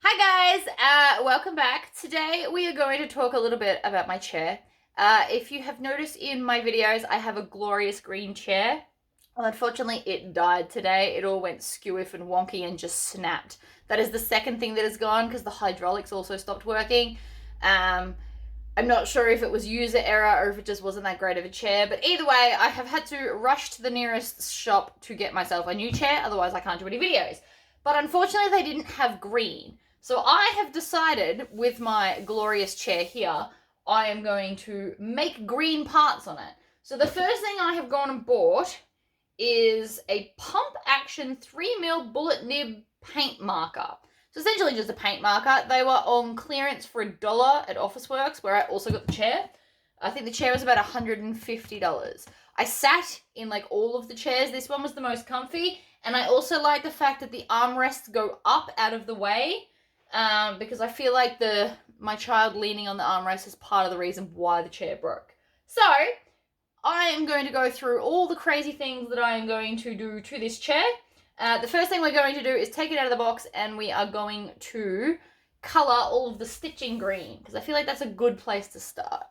Hi guys, welcome back. Today we are going to talk a little bit about my chair. If you have noticed in my videos, I have a glorious green chair. Well, unfortunately, it died today. It all went skewiff and wonky and just snapped. That is the second thing that has gone because the hydraulics also stopped working. I'm not sure if it was user error or if it just wasn't that great of a chair, but either way, I have had to rush to the nearest shop to get myself a new chair, otherwise I can't do any videos. But unfortunately, they didn't have green. So I have decided with my glorious chair here, I am going to make green parts on it. So the first thing I have gone and bought is a pump action 3mm bullet nib paint marker. So essentially just a paint marker. They were on clearance for $1 at Officeworks, where I also got the chair. I think the chair was about $150. I sat in like all of the chairs. This one was the most comfy. And I also like the fact that the armrests go up out of the way, because I feel like my child leaning on the armrest is part of the reason why the chair broke. So I am going to go through all the crazy things that I am going to do to this chair. The first thing we're going to do is take it out of the box and we are going to colour all of the stitching green, because I feel like that's a good place to start.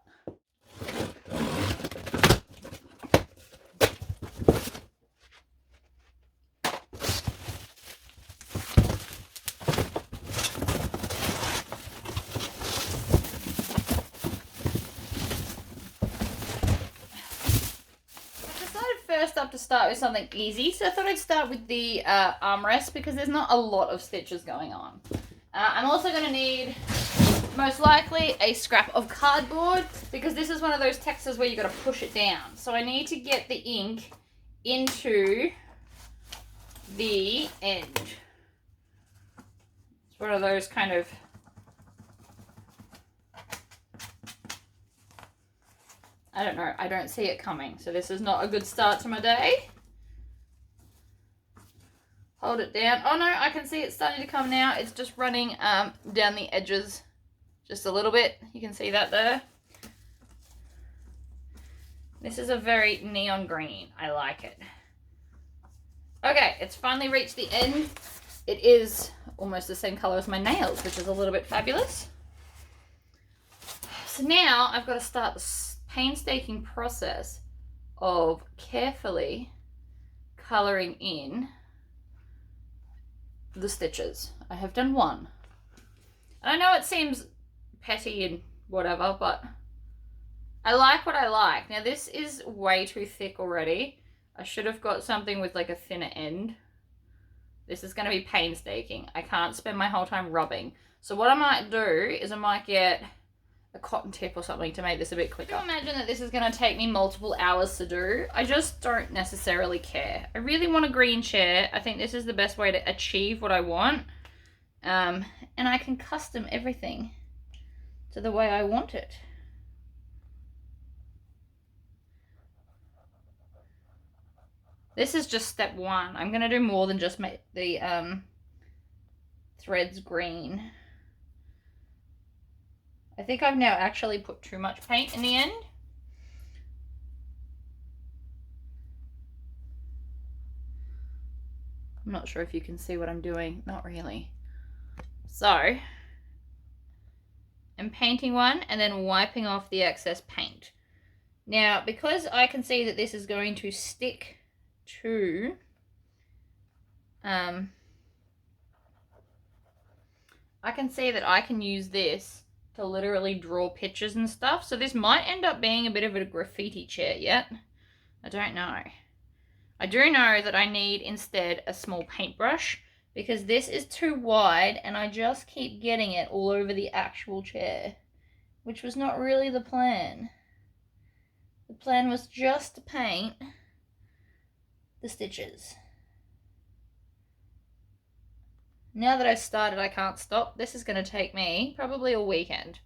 First up to start with something easy, so I thought I'd start with the armrest because there's not a lot of stitches going on. I'm also going to need most likely a scrap of cardboard, because this is one of those textures where you've got to push it down. So I need to get the ink into the end. It's one of those kind of I don't know, I don't see it coming, so this is not a good start to my day. Hold it down. Oh no, I can see it's starting to come now. It's just running down the edges just a little bit. You can see that there. This is a very neon green. I like it. Okay, it's finally reached the end. It is almost the same color as my nails, which is a little bit fabulous. So now I've got to start the painstaking process of carefully coloring in the stitches. I have done one. I know it seems petty and whatever, but I like what I like. Now this is way too thick already. I should have got something with like a thinner end. This is going to be painstaking. I can't spend my whole time rubbing. So what I might do is I might get a cotton tip or something to make this a bit quicker. I imagine that this is going to take me multiple hours to do. I just don't necessarily care. I really want a green chair. I think this is the best way to achieve what I want. And I can custom everything to the way I want it. This is just step one. I'm going to do more than just make the threads green. I think I've now actually put too much paint in the end. I'm not sure if you can see what I'm doing. Not really. So, I'm painting one and then wiping off the excess paint. Now, because I can see that this is going to stick to I can see that I can use this to literally draw pictures and stuff. So this might end up being a bit of a graffiti chair yet. I don't know. I do know that I need instead a small paintbrush, because this is too wide and I just keep getting it all over the actual chair, which was not really the plan. The plan was just to paint the stitches. Now that I've started, I can't stop. This is going to take me probably a weekend.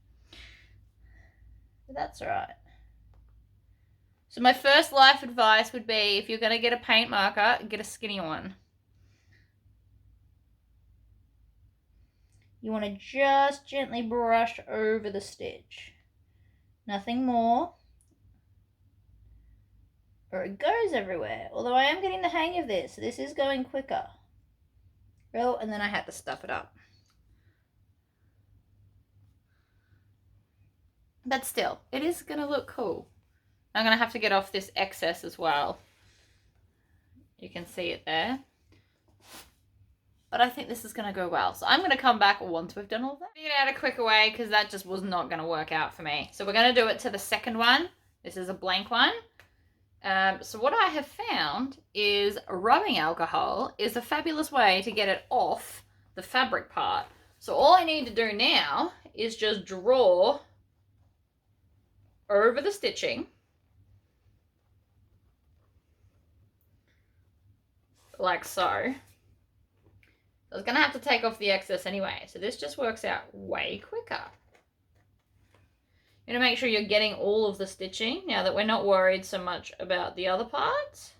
But that's alright. So my first life advice would be, if you're going to get a paint marker, get a skinny one. You want to just gently brush over the stitch. Nothing more, or it goes everywhere. Although I am getting the hang of this. This is going quicker. Oh, and then I had to stuff it up. But still, it is going to look cool. I'm going to have to get off this excess as well. You can see it there. But I think this is going to go well. So I'm going to come back once we've done all that. Figured out a quicker way because that just was not going to work out for me. So we're going to do it to the second one. This is a blank one. So what I have found is rubbing alcohol is a fabulous way to get it off the fabric part. So all I need to do now is just draw over the stitching. Like so. I was going to have to take off the excess anyway, so this just works out way quicker. You're going to make sure you're getting all of the stitching now that we're not worried so much about the other parts.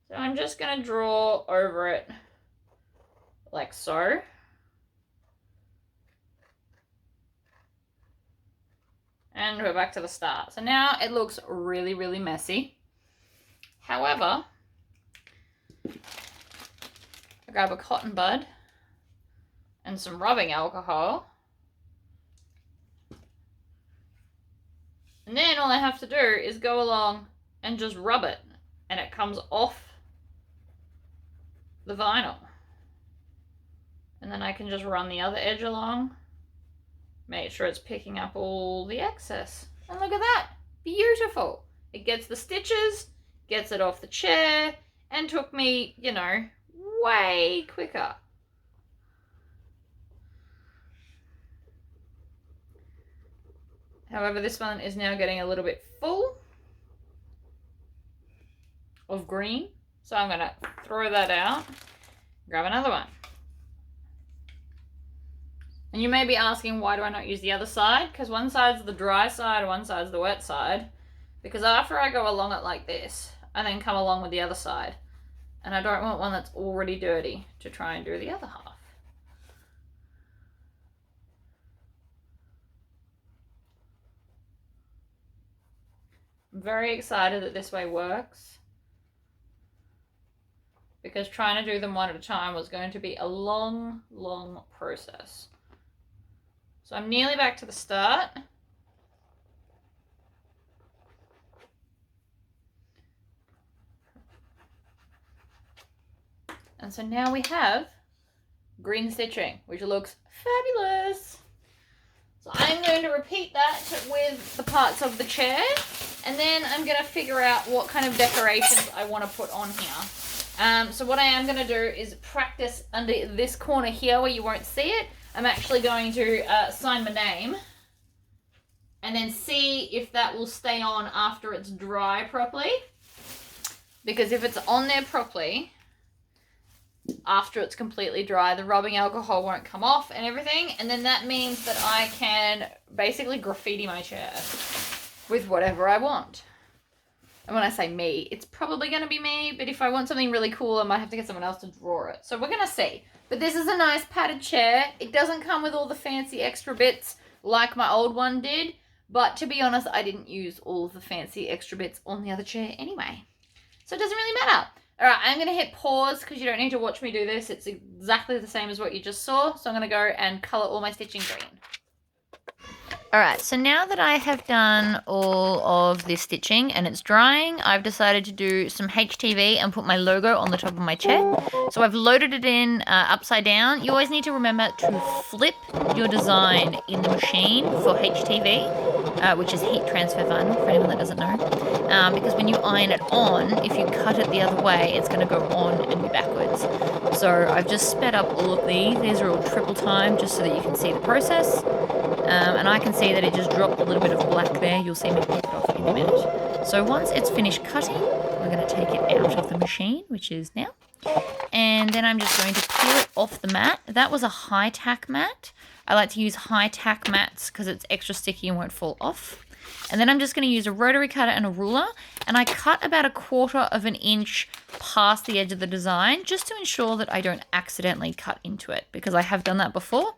So I'm just going to draw over it like so. And we're back to the start. So now it looks really, really messy. However, I grab a cotton bud and some rubbing alcohol. And then all I have to do is go along and just rub it. And it comes off the vinyl. And then I can just run the other edge along. Make sure it's picking up all the excess. And look at that. Beautiful. It gets the stitches, gets it off the chair, and took me, you know, way quicker. However, this one is now getting a little bit full of green. So I'm going to throw that out, grab another one. And you may be asking, why do I not use the other side? Because one side's the dry side, one side's the wet side. Because after I go along it like this, I then come along with the other side. And I don't want one that's already dirty to try and do the other half. I'm very excited that this way works. Because trying to do them one at a time was going to be a long, long process. So I'm nearly back to the start. And so now we have green stitching, which looks fabulous. So I'm going to repeat that with the parts of the chair, and then I'm going to figure out what kind of decorations I want to put on here. So what I am going to do is practice under this corner here where you won't see it. I'm actually going to sign my name and then see if that will stay on after it's dry properly. Because if it's on there properly, after it's completely dry, the rubbing alcohol won't come off and everything, and then that means that I can basically graffiti my chair with whatever I want. And when I say me, it's probably going to be me, but if I want something really cool, I might have to get someone else to draw it. So we're going to see. But this is a nice padded chair. It doesn't come with all the fancy extra bits like my old one did, but to be honest, I didn't use all of the fancy extra bits on the other chair anyway. So it doesn't really matter. All right, I'm going to hit pause because you don't need to watch me do this. It's exactly the same as what you just saw. So I'm going to go and colour all my stitching green. All right, so now that I have done all of this stitching and it's drying, I've decided to do some HTV and put my logo on the top of my chair. So I've loaded it in upside down. You always need to remember to flip your design in the machine for HTV, which is heat transfer vinyl, for anyone that doesn't know. Because when you iron it on, if you cut it the other way, it's going to go on and be backwards. So I've just sped up all of these. These are all triple time just so that you can see the process. And I can see that it just dropped a little bit of black there. You'll see me pick it off in a minute. So once it's finished cutting, we're going to take it out of the machine, which is now. And then I'm just going to peel it off the mat. That was a high tack mat. I like to use high tack mats because it's extra sticky and won't fall off. And then I'm just going to use a rotary cutter and a ruler. And I cut about 1/4 inch past the edge of the design just to ensure that I don't accidentally cut into it, because I have done that before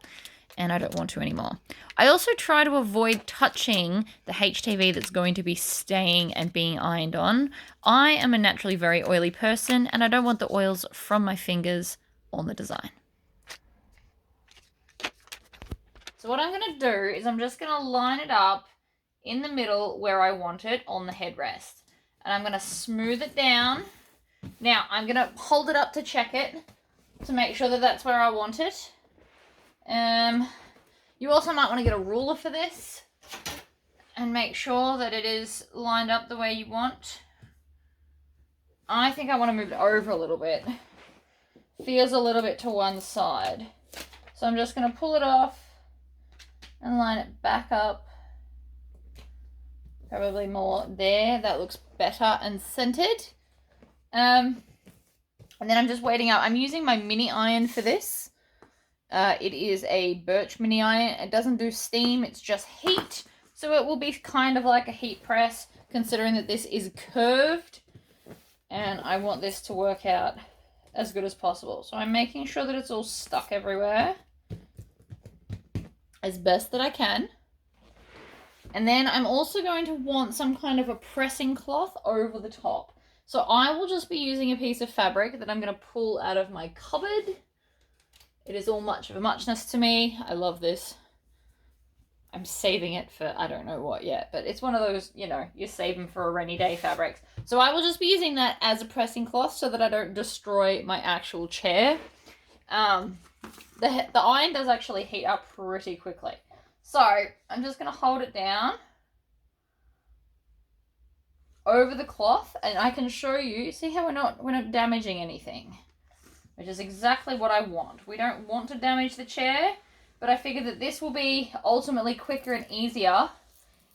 and I don't want to anymore. I also try to avoid touching the HTV that's going to be staying and being ironed on. I am a naturally very oily person and I don't want the oils from my fingers on the design. So what I'm going to do is I'm just going to line it up in the middle where I want it on the headrest. And I'm going to smooth it down. Now, I'm going to hold it up to check it to make sure that that's where I want it. You also might want to get a ruler for this and make sure that it is lined up the way you want. I think I want to move it over a little bit. Feels a little bit to one side. So I'm just going to pull it off and line it back up. Probably more there. That looks better and centered. And then I'm just waiting out. I'm using my mini iron for this. It is a Birch mini iron. It doesn't do steam, it's just heat. So it will be kind of like a heat press, considering that this is curved. And I want this to work out as good as possible. So I'm making sure that it's all stuck everywhere as best that I can. And then I'm also going to want some kind of a pressing cloth over the top. So I will just be using a piece of fabric that I'm going to pull out of my cupboard. It is all much of a muchness to me. I love this. I'm saving it for I don't know what yet, but it's one of those, you know, you save them for a rainy day fabrics. So I will just be using that as a pressing cloth so that I don't destroy my actual chair. The iron does actually heat up pretty quickly. So I'm just going to hold it down over the cloth and I can show you, see how we're not damaging anything, which is exactly what I want. We don't want to damage the chair, but I figure that this will be ultimately quicker and easier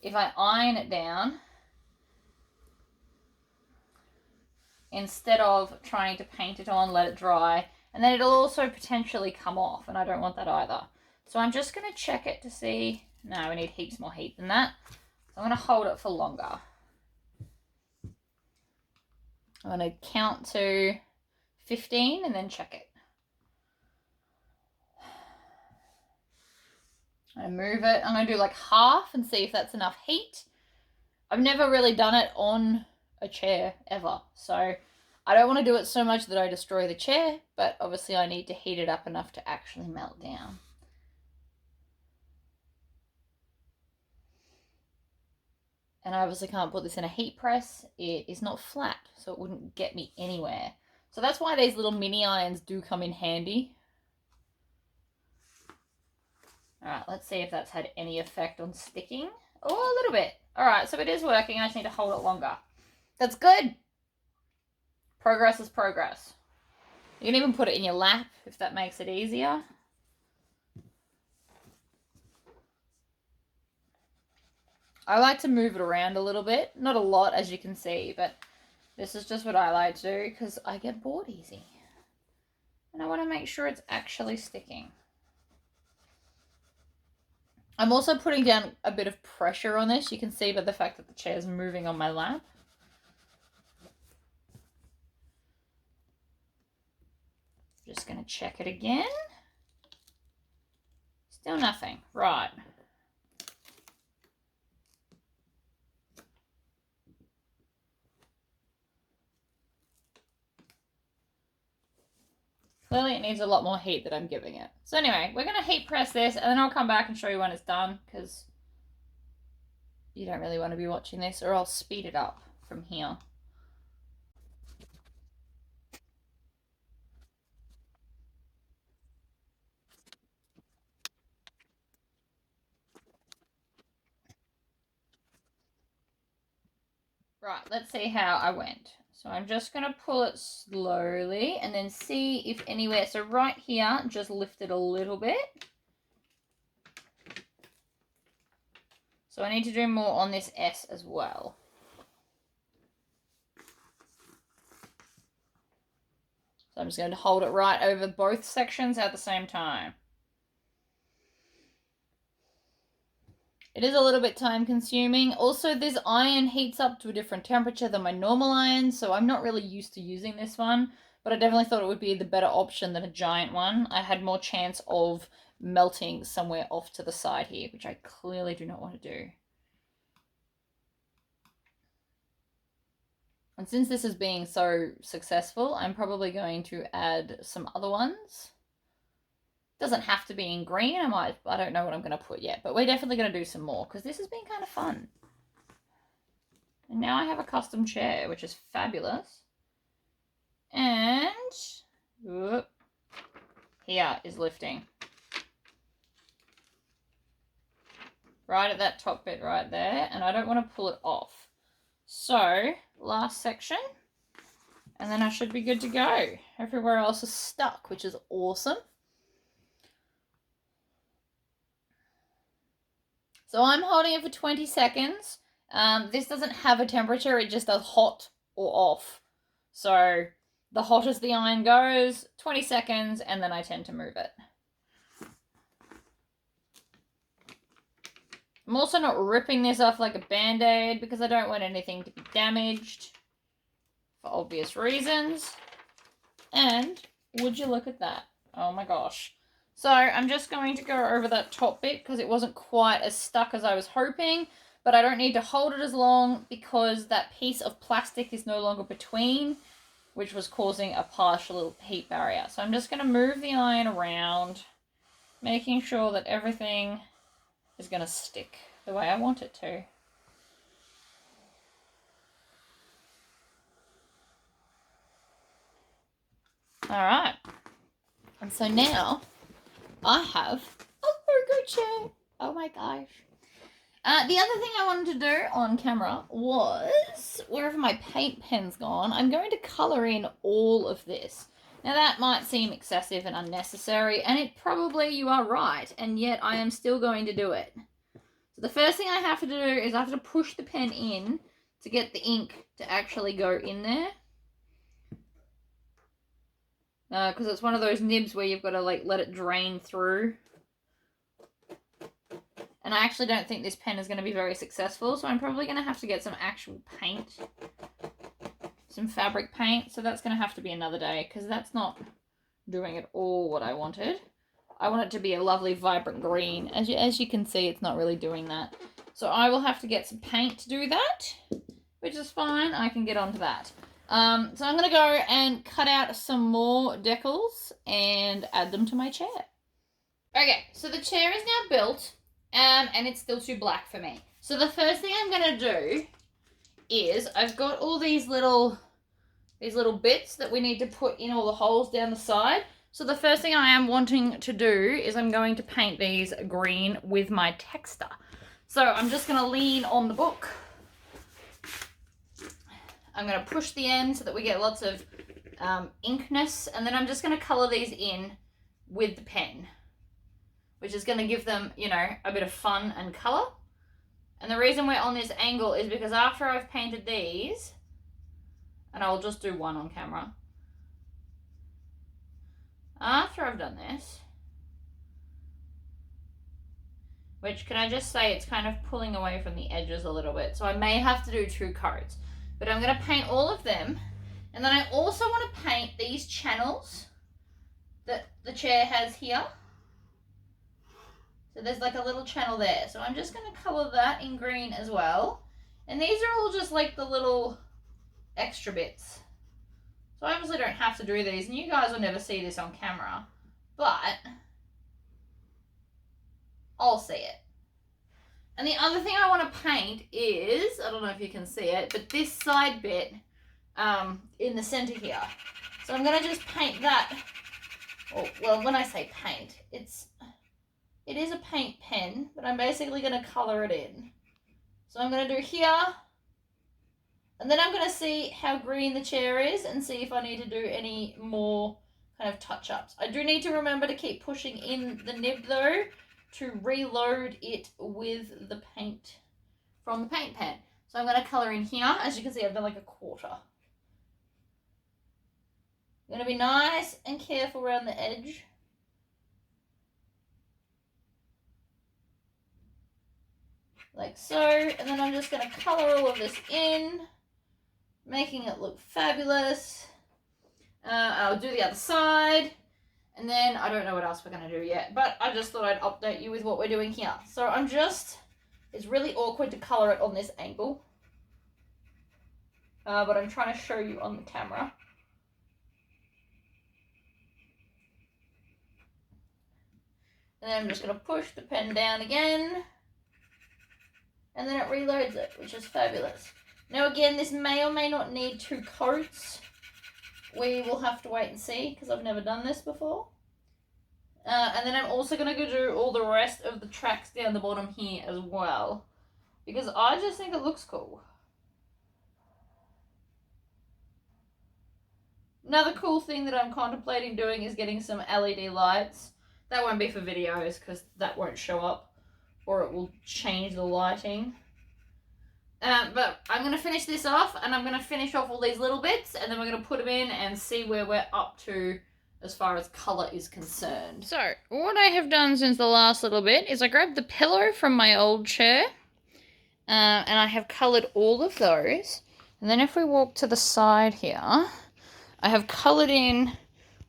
if I iron it down instead of trying to paint it on, let it dry, and then it'll also potentially come off, and I don't want that either. So I'm just going to check it to see, no, we need heaps more heat than that. So I'm going to hold it for longer. I'm going to count to 15 and then check it. I move it. I'm going to do like half and see if that's enough heat. I've never really done it on a chair ever, so I don't want to do it so much that I destroy the chair, but obviously I need to heat it up enough to actually melt down. And I obviously can't put this in a heat press. It is not flat, so it wouldn't get me anywhere. So that's why these little mini irons do come in handy. All right, let's see if that's had any effect on sticking. Oh, a little bit. All right, so it is working. I just need to hold it longer. That's good. Progress is progress. You can even put it in your lap if that makes it easier. I like to move it around a little bit. Not a lot, as you can see, but this is just what I like to do because I get bored easy. And I want to make sure it's actually sticking. I'm also putting down a bit of pressure on this. You can see by the fact that the chair is moving on my lap. Just going to check it again. Still nothing. Right. Clearly it needs a lot more heat that I'm giving it. So anyway, we're going to heat press this and then I'll come back and show you when it's done because you don't really want to be watching this or I'll speed it up from here. Right, let's see how I went. So I'm just going to pull it slowly and then see if anywhere, so right here, just lift it a little bit. So I need to do more on this S as well. So I'm just going to hold it right over both sections at the same time. It is a little bit time consuming. Also, this iron heats up to a different temperature than my normal iron, so I'm not really used to using this one, but I definitely thought it would be the better option than a giant one. I had more chance of melting somewhere off to the side here, which I clearly do not want to do. And since this is being so successful, I'm probably going to add some other ones. Doesn't have to be in green. I don't know what I'm going to put yet, but we're definitely going to do some more because this has been kind of fun. And now I have a custom chair, which is fabulous. And whoop, here is lifting. Right at that top bit right there, and I don't want to pull it off. So, last section, and then I should be good to go. Everywhere else is stuck, which is awesome. So I'm holding it for 20 seconds. This doesn't have a temperature, it just does hot or off. So the hottest the iron goes, 20 seconds, and then I tend to move it. I'm also not ripping this off like a band-aid because I don't want anything to be damaged for obvious reasons. And would you look at that? Oh my gosh. So I'm just going to go over that top bit because it wasn't quite as stuck as I was hoping, but I don't need to hold it as long because that piece of plastic is no longer between, which was causing a partial heat barrier. So I'm just going to move the iron around, making sure that everything is going to stick the way I want it to. All right. And so now I have a logo chair. Oh my gosh. The other thing I wanted to do on camera was, wherever my paint pen's gone, I'm going to colour in all of this. Now that might seem excessive and unnecessary, and it probably, you are right, and yet I am still going to do it. So the first thing I have to do is I have to push the pen in to get the ink to actually go in there. Because it's one of those nibs where you've got to like let it drain through. And I actually don't think this pen is going to be very successful, so I'm probably going to have to get some actual paint. Some fabric paint, so that's going to have to be another day, because that's not doing at all what I wanted. I want it to be a lovely vibrant green. As you can see, it's not really doing that. So I will have to get some paint to do that, which is fine. I can get onto that. So I'm going to go and cut out some more decals and add them to my chair. Okay, so the chair is now built. And it's still too black for me. So the first thing I'm going to do is I've got all these little bits that we need to put in all the holes down the side. So the first thing I am wanting to do is I'm going to paint these green with my Texta. So I'm just going to lean on the book. I'm going to push the end so that we get lots of inkness. And then I'm just going to colour these in with the pen, which is going to give them, you know, a bit of fun and colour. And the reason we're on this angle is because after I've painted these, and I'll just do one on camera. After I've done this, which can I just say it's kind of pulling away from the edges a little bit, so I may have to do 2 coats. But I'm going to paint all of them, and then I also want to paint these channels that the chair has here. So there's like a little channel there. So I'm just going to colour that in green as well. And these are all just like the little extra bits. So I obviously don't have to do these, and you guys will never see this on camera, but I'll see it. And the other thing I want to paint is, I don't know if you can see it, but this side bit in the centre here. So I'm going to just paint that. Oh, well, when I say paint, it is a paint pen, but I'm basically going to colour it in. So I'm going to do here, and then I'm going to see how green the chair is and see if I need to do any more kind of touch-ups. I do need to remember to keep pushing in the nib though to reload it with the paint from the paint pen. So I'm going to colour in here. As you can see, I've done like a quarter. I'm going to be nice and careful around the edge. Like so, and then I'm just going to colour all of this in, making it look fabulous. I'll do the other side, and then I don't know what else we're going to do yet, but I just thought I'd update you with what we're doing here. So it's really awkward to colour it on this angle, but I'm trying to show you on the camera. And then I'm just going to push the pen down again. And then it reloads it, which is fabulous. Now again, this may or may not need 2 coats. We will have to wait and see, because I've never done this before. And then I'm also going to go do all the rest of the tracks down the bottom here as well. Because I just think it looks cool. Another cool thing that I'm contemplating doing is getting some LED lights. That won't be for videos because that won't show up, or it will change the lighting. But I'm going to finish this off, and I'm going to finish off all these little bits, and then we're going to put them in and see where we're up to as far as colour is concerned. So, what I have done since the last little bit is I grabbed the pillow from my old chair, and I have coloured all of those. And then if we walk to the side here, I have coloured in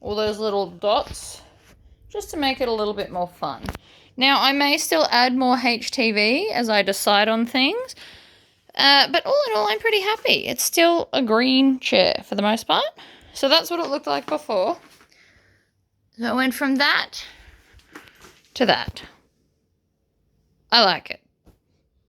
all those little dots just to make it a little bit more fun. Now, I may still add more HTV as I decide on things, but all in all, I'm pretty happy. It's still a green chair for the most part. So that's what it looked like before. So I went from that to that. I like it.